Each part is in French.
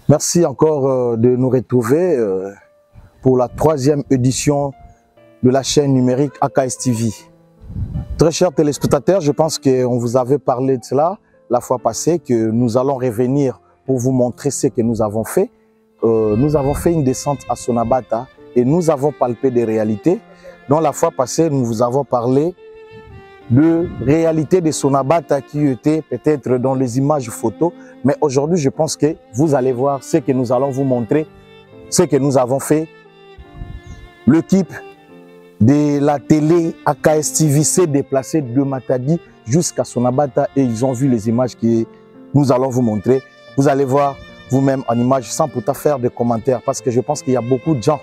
Merci encore de nous retrouver pour la 3e édition de la chaîne numérique AKS TV. Très chers téléspectateurs, je pense qu'on vous avait parlé de cela la fois passée, que nous allons revenir pour vous montrer ce que nous avons fait. Nous avons fait une descente à Sonabata et nous avons palpé des réalités. Dans la fois passée, nous vous avons parlé de réalité de Sonabata qui était peut-être dans les images photos. Mais aujourd'hui, je pense que vous allez voir ce que nous allons vous montrer, ce que nous avons fait. L'équipe de la télé AKS TV s'est déplacée de Matadi jusqu'à Sonabata et ils ont vu les images que nous allons vous montrer. Vous allez voir vous-même en images sans pourtant faire de commentaires parce que je pense qu'il y a beaucoup de gens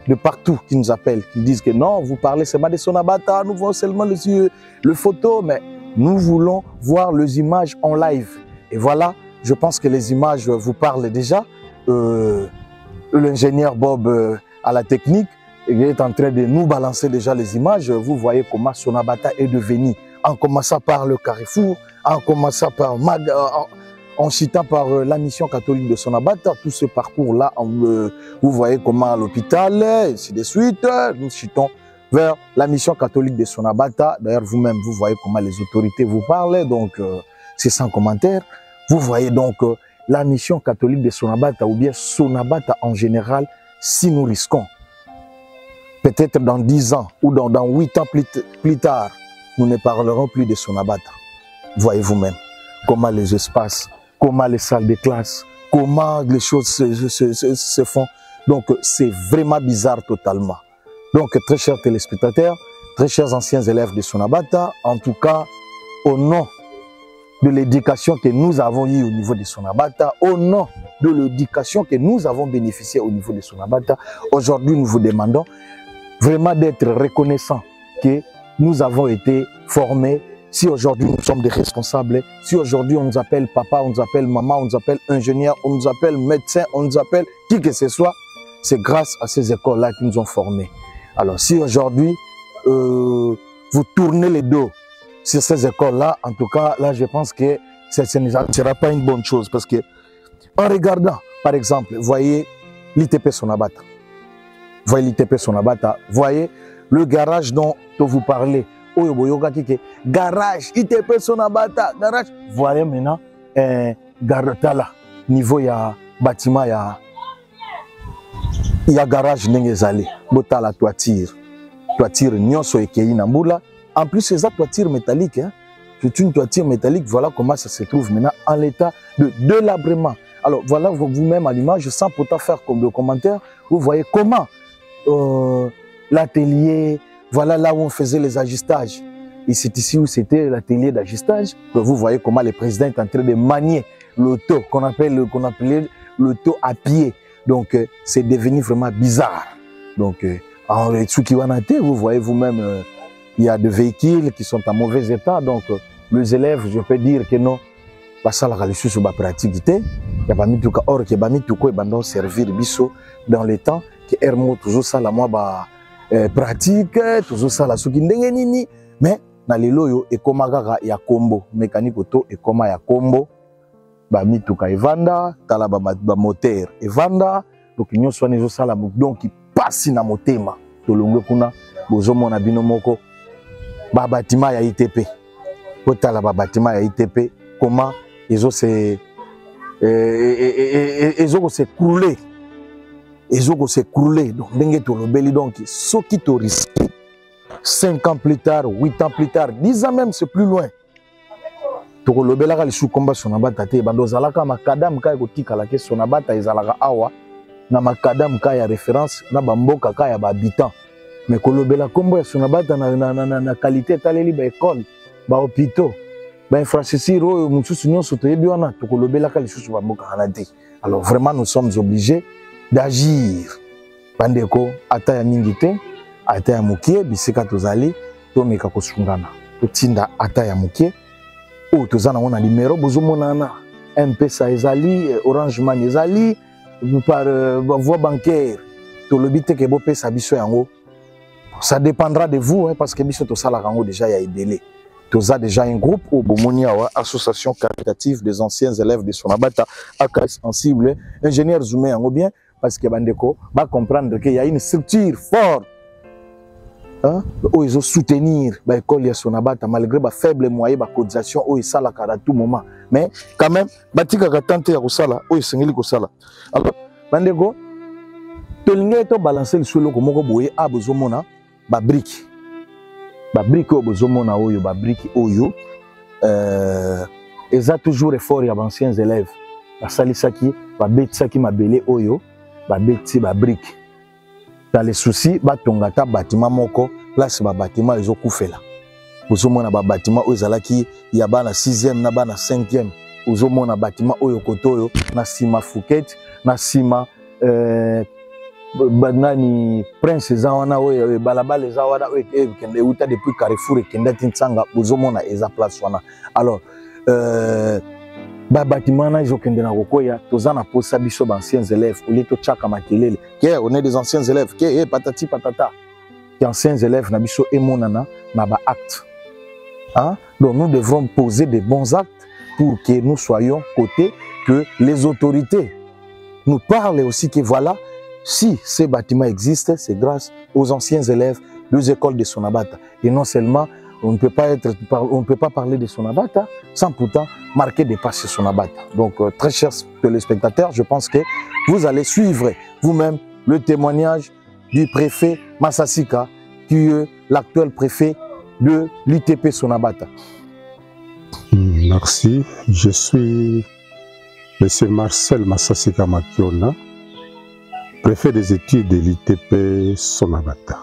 de partout qui nous appellent, qui disent que non, vous parlez seulement de Sonabata, nous voyons seulement le photo, mais nous voulons voir les images en live. Et voilà, je pense que les images vous parlent déjà. L'ingénieur Bob à la technique est en train de nous balancer déjà les images. Vous voyez comment Sonabata est devenu, en commençant par le Carrefour, en commençant par en citant par la mission catholique de Sonabata, tout ce parcours-là, vous voyez comment à l'hôpital, et ainsi de suite, nous citons vers la mission catholique de Sonabata. D'ailleurs, vous-même, vous voyez comment les autorités vous parlent, donc c'est sans commentaire. Vous voyez donc la mission catholique de Sonabata, ou bien Sonabata en général, si nous risquons, peut-être dans 10 ans ou dans 8 ans plus tard, nous ne parlerons plus de Sonabata. Voyez vous-même comment les espaces, comment les salles de classe, comment les choses se font. Donc, c'est vraiment bizarre totalement. Donc, très chers téléspectateurs, très chers anciens élèves de Sonabata, en tout cas, au nom de l'éducation que nous avons eue au niveau de Sonabata, au nom de l'éducation que nous avons bénéficié au niveau de Sonabata, aujourd'hui, nous vous demandons vraiment d'être reconnaissants que nous avons été formés. Si aujourd'hui nous sommes des responsables, si aujourd'hui on nous appelle papa, on nous appelle maman, on nous appelle ingénieur, on nous appelle médecin, on nous appelle qui que ce soit, c'est grâce à ces écoles-là qui nous ont formés. Alors si aujourd'hui vous tournez les dos sur ces écoles-là, en tout cas, là je pense que ce ne sera pas une bonne chose parce que en regardant, par exemple, voyez l'ITP Sonabata, voyez l'ITP Sonabata, voyez le garage dont vous parlez. Garage, ITP Sonabata, garage. Voyez maintenant, Garatala, niveau il y a bâtiment, il y a garage n'engezali, botala toiture nyonso ekei na mbula. En plus c'est ça toiture métallique, hein. C'est une toiture métallique. Voilà comment ça se trouve maintenant en l'état de délabrement. Alors voilà vous-même à l'image, sans pourtant faire comme de commentaires, vous voyez comment l'atelier. Voilà là où on faisait les ajustages. Et c'est ici où c'était l'atelier d'ajustage. Vous voyez comment le président est en train de manier l'auto, qu'on appelait l'auto à pied. Donc, c'est devenu vraiment bizarre. Donc, en Tsukiwanate, vous voyez vous-même, il y a des véhicules qui sont en mauvais état. Donc, les élèves, je peux dire que non, ça la réalisation sur la pratique. Il y a pas mis tout cas, or, qui a mis tout quoi, et servir biso dans les temps, que Hermo toujours ça la moi, pratique, toujours ça la souki ndenge nini, mais na lelo yo ekoma kaka ya kombo mécanique auto ekoma ya kombo ba mituka evanda tala ba moteur evanda donc nyonso wana ezosala donc pasi na motema tolongwe kuna bozomona bino moko ba bâtiment ya ITP potala ba bâtiment ya ITP comment ezo se s'écrouler. Et ont s'écroulé. Donc, donc, ce qui te risque 5 ans plus tard, 8 ans plus tard, 10 ans même, c'est plus loin. Donc, le belaka, les sous-combats, Sonabata, bandozalaka, makadam, kaya, kotika, la question, Sonabata, ezalaka, awa, na makadam, kaya, référence, na bamboka, kaya, habitant. Mais que le belaka, combo, Sonabata, na qualité, taleli, ba école, ba hôpitaux, ba infrastructure, moussous, nyon, sotoye, biwana, to le belaka, les sous, bamboka, hanate. Alors, vraiment, nous sommes obligés d'agir. Bandeko ata ya mingi te, ata ya mukie bisika tozali to meka kosungana. Totinda ata ya mukie o tozana wana numéro bozomonana M-Pesa ezali, Orange Money ezali par voie bancaire. To lobite ke bo pesa biso yango. Ça dépendra de vous hein, parce que biso to sala yango déjà ya ebele. Tous a déjà un groupe au Bomoniawa, association caritative des anciens élèves de Sonabata, AKS sensible, ingénieur Zoumé en bien, parce que Bandeko va comprendre qu'il y a une structure forte. Où ils ont soutenir l'école de Sonabata malgré les faibles moyens de cotisation où ils sont là à tout moment. Mais quand même, Batika a tenté à Kosala, où ils sont allés Kosala. Alors, Bandeko, tout le monde est balancé le suelo comme on a besoin de briques. Briques au besoin de briques oyo. Ils ont toujours effort les anciens élèves. La salisaki, la bêtisaki ma belé oyo, la bêtis la brique. Dans les soucis, batongata bâtiment moko, place ba bâtiment ils ont coufé là. Vous avez un bâtiment où ils allaient il y a na 6e, na 5e. Vous avez un bâtiment où yokoto na sima Fouquet, na sima banani prince zawana oyo balabala zawana oyo kende uta depuis Carrefour et kende tintsanga vous avez eza place wana. Alors bâtiment na ils ont kende na kokoya tozana posa biso anciens élèves au lieu to chaka makelele. On est des anciens élèves qui patati patata. Les anciens élèves na biso emonana na ba acte. Hein? Donc nous devrons poser des bons actes pour que nous soyons côté que les autorités nous parlent aussi que voilà, si ces bâtiments existent, c'est grâce aux anciens élèves des écoles de Sonabata. Et non seulement, on ne peut pas parler de Sonabata sans pourtant marquer des pas sur Sonabata. Donc, très chers téléspectateurs, je pense que vous allez suivre vous-même le témoignage du préfet Massasika, qui est l'actuel préfet de l'ITP Sonabata. Merci. Je suis M. Marcel Massasika Makiona, préfet des études de l'ITP Sonabata.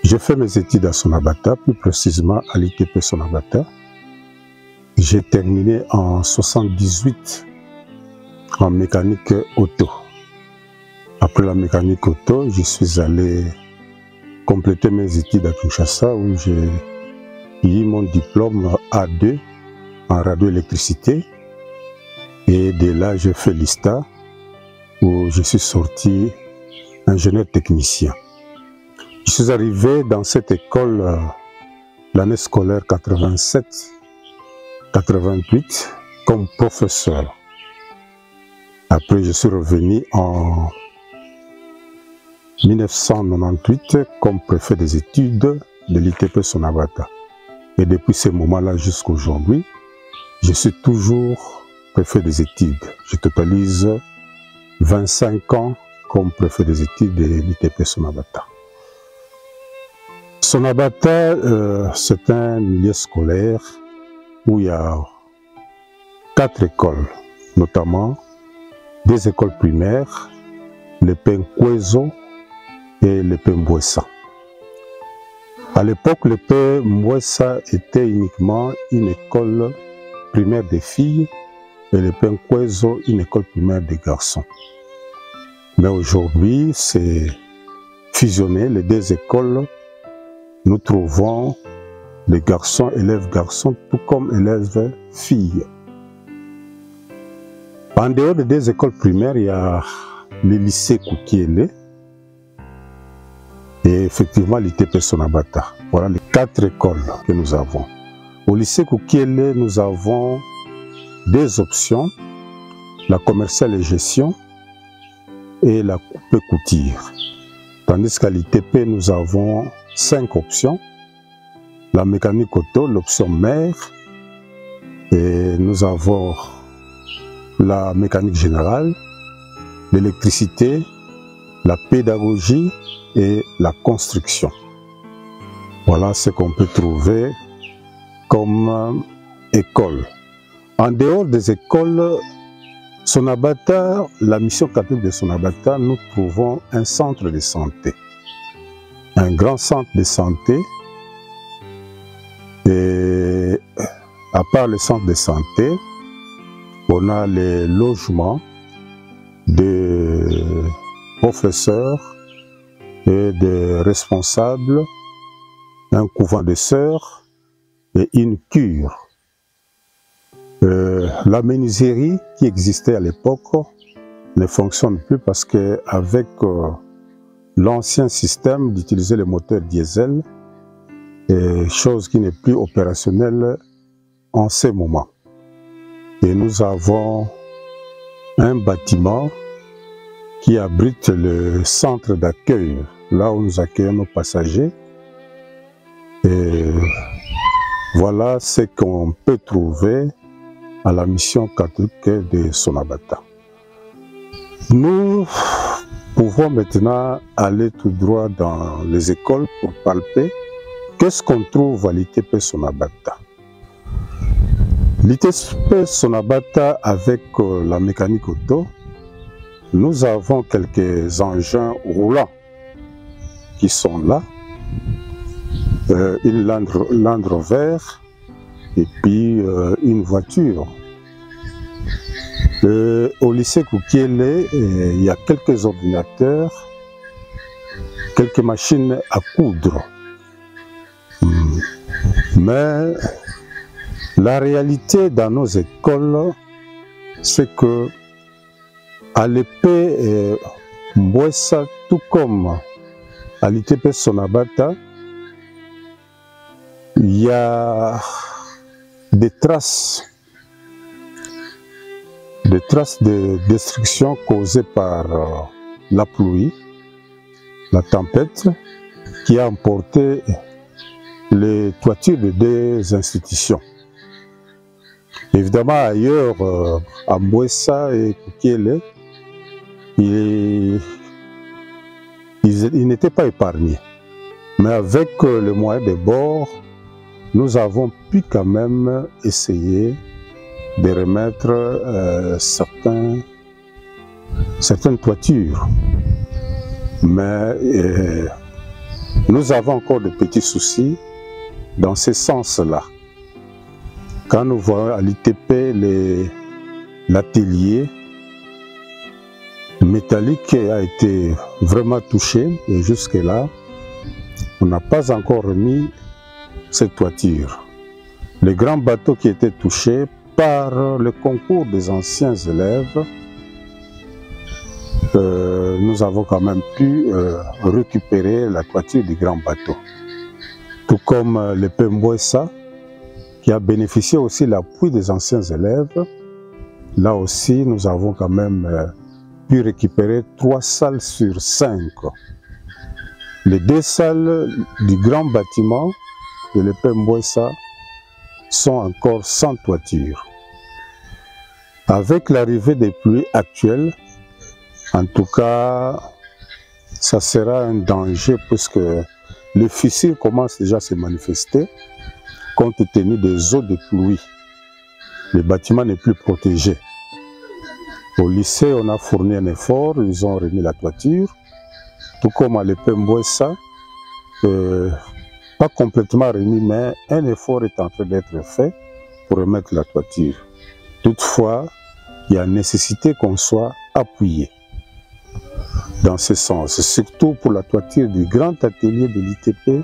J'ai fait mes études à Sonabata, plus précisément à l'ITP Sonabata. J'ai terminé en 1978 en mécanique auto. Après la mécanique auto, je suis allé compléter mes études à Kinshasa où j'ai eu mon diplôme A2 en radioélectricité. Et de là, j'ai fait l'ISTA où je suis sorti ingénieur technicien. Je suis arrivé dans cette école l'année scolaire 87-88 comme professeur. Après, je suis revenu en 1998 comme préfet des études de l'ITP Sonabata. Et depuis ce moment-là jusqu'à aujourd'hui, je suis toujours préfet des études. Je totalise 25 ans comme préfet des études de l'ITP Sonabata. Sonabata, c'est un milieu scolaire où il y a 4 écoles, notamment des écoles primaires, le Penkwezo et le Pembwessa. À l'époque, le Pembwessa était uniquement une école primaire des filles et le Penkwezo une école primaire des garçons. Mais aujourd'hui, c'est fusionné, les deux écoles. Nous trouvons les garçons, élèves garçons, tout comme élèves filles. En dehors des deux écoles primaires, il y a le lycée Koukiele et effectivement l'ITP Sonabata. Voilà les 4 écoles que nous avons. Au lycée Koukiele, nous avons 2 options, la commerciale et gestion et la coupe couture. Tandis qu'à l'ITP, nous avons 5 options. La mécanique auto, l'option mère, et nous avons la mécanique générale, l'électricité, la pédagogie et la construction. Voilà ce qu'on peut trouver comme école. En dehors des écoles Sonabata, la mission catholique de Sonabata, nous trouvons un centre de santé. Un grand centre de santé. Et à part le centre de santé, on a les logements de professeurs et de responsables, un couvent de sœurs et une cure. La menuiserie qui existait à l'époque ne fonctionne plus parce qu'avec l'ancien système d'utiliser les moteurs diesel, chose qui n'est plus opérationnelle en ces moments. Et nous avons un bâtiment qui abrite le centre d'accueil, là où nous accueillons nos passagers. Et voilà ce qu'on peut trouver à la mission catholique de Sonabata. Nous pouvons maintenant aller tout droit dans les écoles pour palper qu'est-ce qu'on trouve à l'ITP Sonabata. L'ITP Sonabata avec la mécanique auto, nous avons quelques engins roulants qui sont là. Une Land Rover et puis une voiture. Au lycée Koukiele, il y a quelques ordinateurs, quelques machines à coudre. Mais la réalité dans nos écoles, c'est que à l'épée Mbwessa, tout comme à l'ITP Sonabata, il y a des traces de destruction causées par la pluie, la tempête, qui a emporté les toitures de deux institutions. Évidemment, ailleurs, à Mbwessa et Koukiele, ils n'étaient pas épargnés. Mais avec le moyen de bord, nous avons pu quand même essayer de remettre certaines toitures. Mais nous avons encore de petits soucis dans ce sens-là. Quand nous voyons à l'ITP l'atelier métallique a été vraiment touché, et jusque-là, on n'a pas encore remis cette toiture. Les grands bateaux qui étaient touchés par le concours des anciens élèves, nous avons quand même pu récupérer la toiture du grand bateau. Tout comme le Pembwessa, qui a bénéficié aussi de l'appui des anciens élèves. Là aussi, nous avons quand même pu récupérer 3 salles sur 5. Les 2 salles du grand bâtiment de l'épée Mbwessa sont encore sans toiture. Avec l'arrivée des pluies actuelles, en tout cas, ça sera un danger puisque les fissures commencent déjà à se manifester compte tenu des eaux de pluie. Le bâtiment n'est plus protégé. Au lycée, on a fourni un effort, ils ont remis la toiture, tout comme à l'épée Mbwessa, pas complètement remis, mais un effort est en train d'être fait pour remettre la toiture. Toutefois, il y a nécessité qu'on soit appuyé dans ce sens, surtout pour la toiture du grand atelier de l'ITP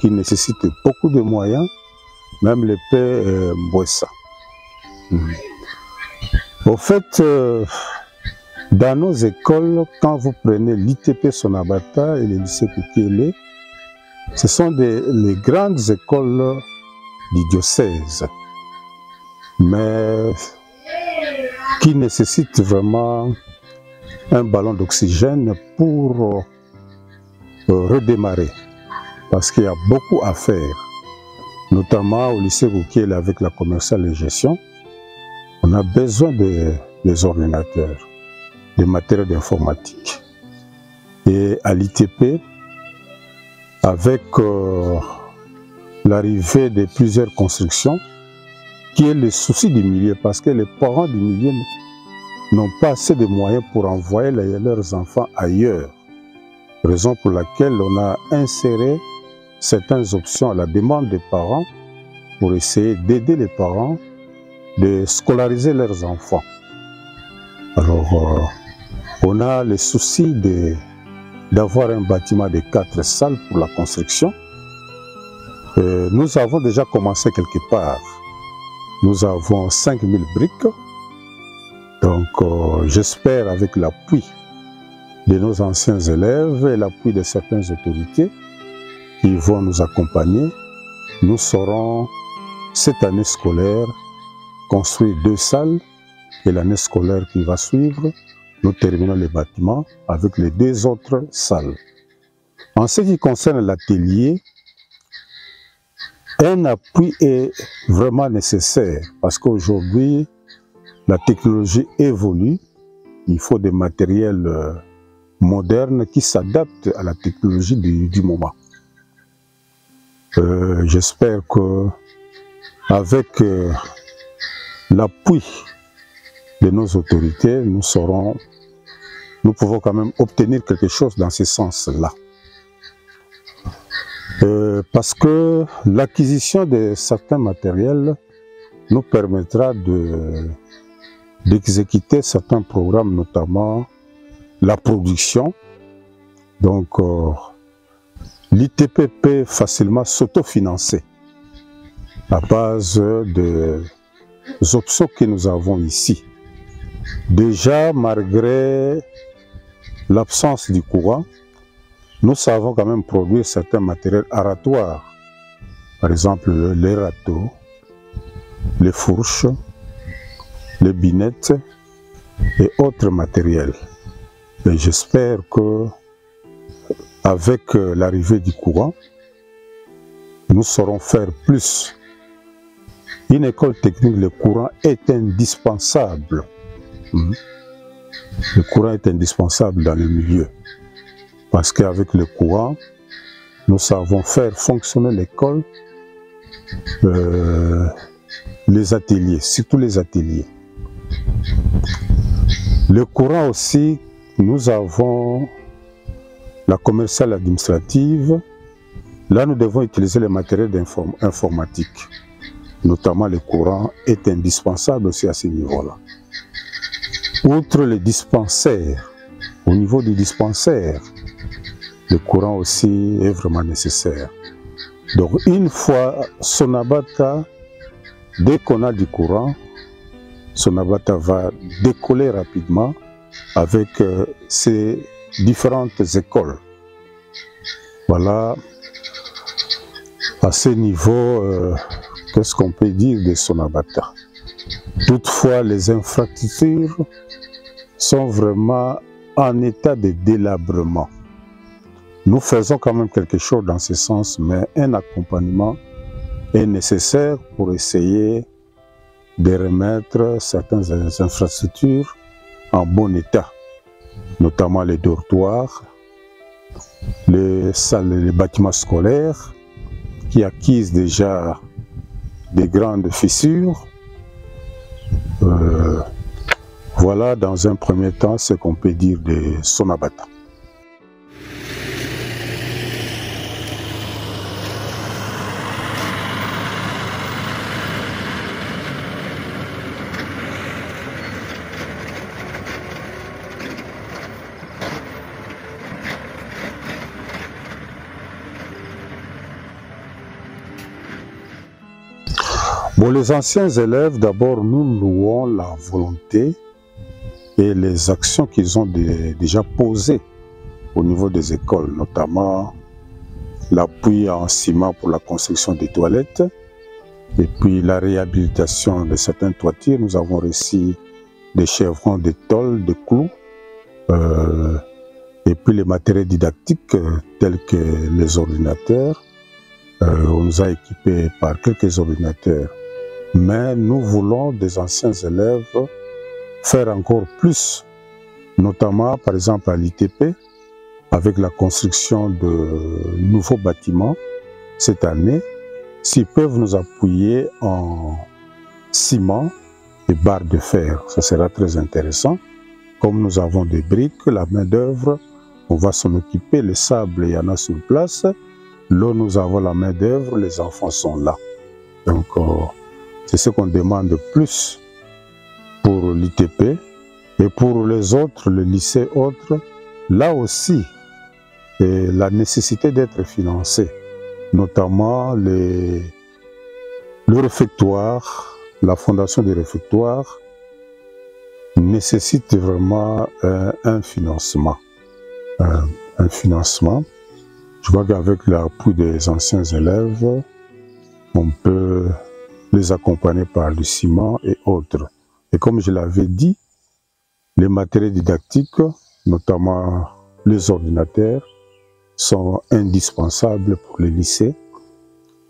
qui nécessite beaucoup de moyens, même l'épée Mbwessa. Au fait, dans nos écoles, quand vous prenez l'ITP Sonabata et le lycée Koukiele, ce sont les grandes écoles du diocèse, mais qui nécessitent vraiment un ballon d'oxygène pour redémarrer, parce qu'il y a beaucoup à faire, notamment au lycée Koukiele avec la commerciale et gestion. On a besoin des ordinateurs, des matériels d'informatique. Et à l'ITP, avec l'arrivée de plusieurs constructions, qui est le souci du milieu, parce que les parents du milieu n'ont pas assez de moyens pour envoyer leurs enfants ailleurs. Raison pour laquelle on a inséré certaines options à la demande des parents pour essayer d'aider les parents de scolariser leurs enfants. Alors, on a le souci d'avoir un bâtiment de 4 salles pour la construction. Nous avons déjà commencé quelque part. Nous avons 5000 briques. Donc, j'espère avec l'appui de nos anciens élèves et l'appui de certaines autorités qui vont nous accompagner, nous saurons cette année scolaire construire 2 salles et l'année scolaire qui va suivre, nous terminons les bâtiments avec les 2 autres salles. En ce qui concerne l'atelier, un appui est vraiment nécessaire parce qu'aujourd'hui, la technologie évolue. Il faut des matériels modernes qui s'adaptent à la technologie du moment. J'espère que avec l'appui de nos autorités, nous pouvons quand même obtenir quelque chose dans ce sens-là. Parce que l'acquisition de certains matériels nous permettra d'exécuter certains programmes, notamment la production. Donc, l'ITP peut facilement s'autofinancer à base des options que nous avons ici. Déjà, malgré l'absence du courant, nous savons quand même produire certains matériels aratoires. Par exemple, les râteaux, les fourches, les binettes et autres matériels. Et j'espère que avec l'arrivée du courant, nous saurons faire plus. Une école technique, le courant est indispensable. Le courant est indispensable dans le milieu. Parce qu'avec le courant, nous savons faire fonctionner l'école, les ateliers, surtout les ateliers. Le courant aussi, nous avons la commerciale administrative. Là, nous devons utiliser les matériels informatiques. Notamment le courant est indispensable aussi à ce niveau-là. Outre les dispensaires, au niveau du dispensaire, le courant aussi est vraiment nécessaire. Donc une fois Sonabata, dès qu'on a du courant, Sonabata va décoller rapidement avec ses différentes écoles. Voilà, à ce niveau, qu'est-ce qu'on peut dire de Sonabata? Toutefois, les infrastructures sont vraiment en état de délabrement. Nous faisons quand même quelque chose dans ce sens, mais un accompagnement est nécessaire pour essayer de remettre certaines infrastructures en bon état, notamment les dortoirs, les salles, les bâtiments scolaires qui acquisent déjà des grandes fissures. Voilà dans un premier temps ce qu'on peut dire de Sonabata. Bon, les anciens élèves, d'abord, nous louons la volonté et les actions qu'ils ont déjà posées au niveau des écoles, notamment l'appui en ciment pour la construction des toilettes et puis la réhabilitation de certaines toitures. Nous avons reçu des chevrons, des tôles, des clous et puis les matériels didactiques tels que les ordinateurs. On nous a équipés par quelques ordinateurs. Mais nous voulons des anciens élèves faire encore plus, notamment par exemple à l'ITP, avec la construction de nouveaux bâtiments cette année, s'ils peuvent nous appuyer en ciment et barres de fer, ça sera très intéressant. Comme nous avons des briques, la main d'œuvre, on va s'en occuper, le sable, il y en a sur place, l'eau, nous avons la main d'œuvre, les enfants sont là. Donc, c'est ce qu'on demande de plus pour l'ITP et pour les autres, le lycée autres, là aussi, la nécessité d'être financé, notamment le réfectoire, la fondation des réfectoires nécessite vraiment un financement. un financement. Je crois qu'avec l'appui des anciens élèves, on peut les accompagner par le ciment et autres. Et comme je l'avais dit, les matériels didactiques, notamment les ordinateurs, sont indispensables pour les lycées.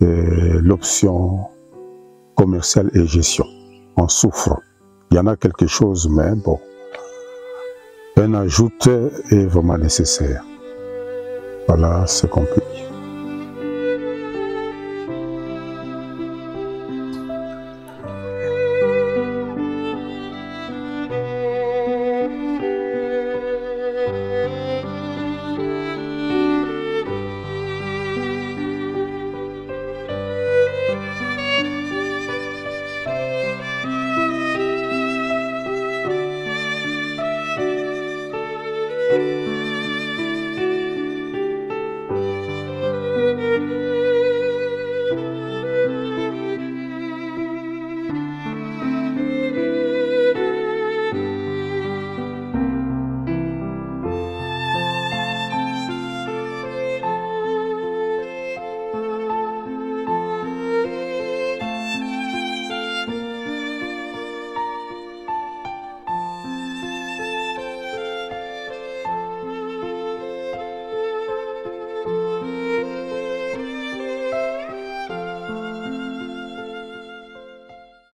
L'option commerciale et gestion en souffre. Il y en a quelque chose, mais bon, un ajout est vraiment nécessaire. Voilà ce qu'on peut dire.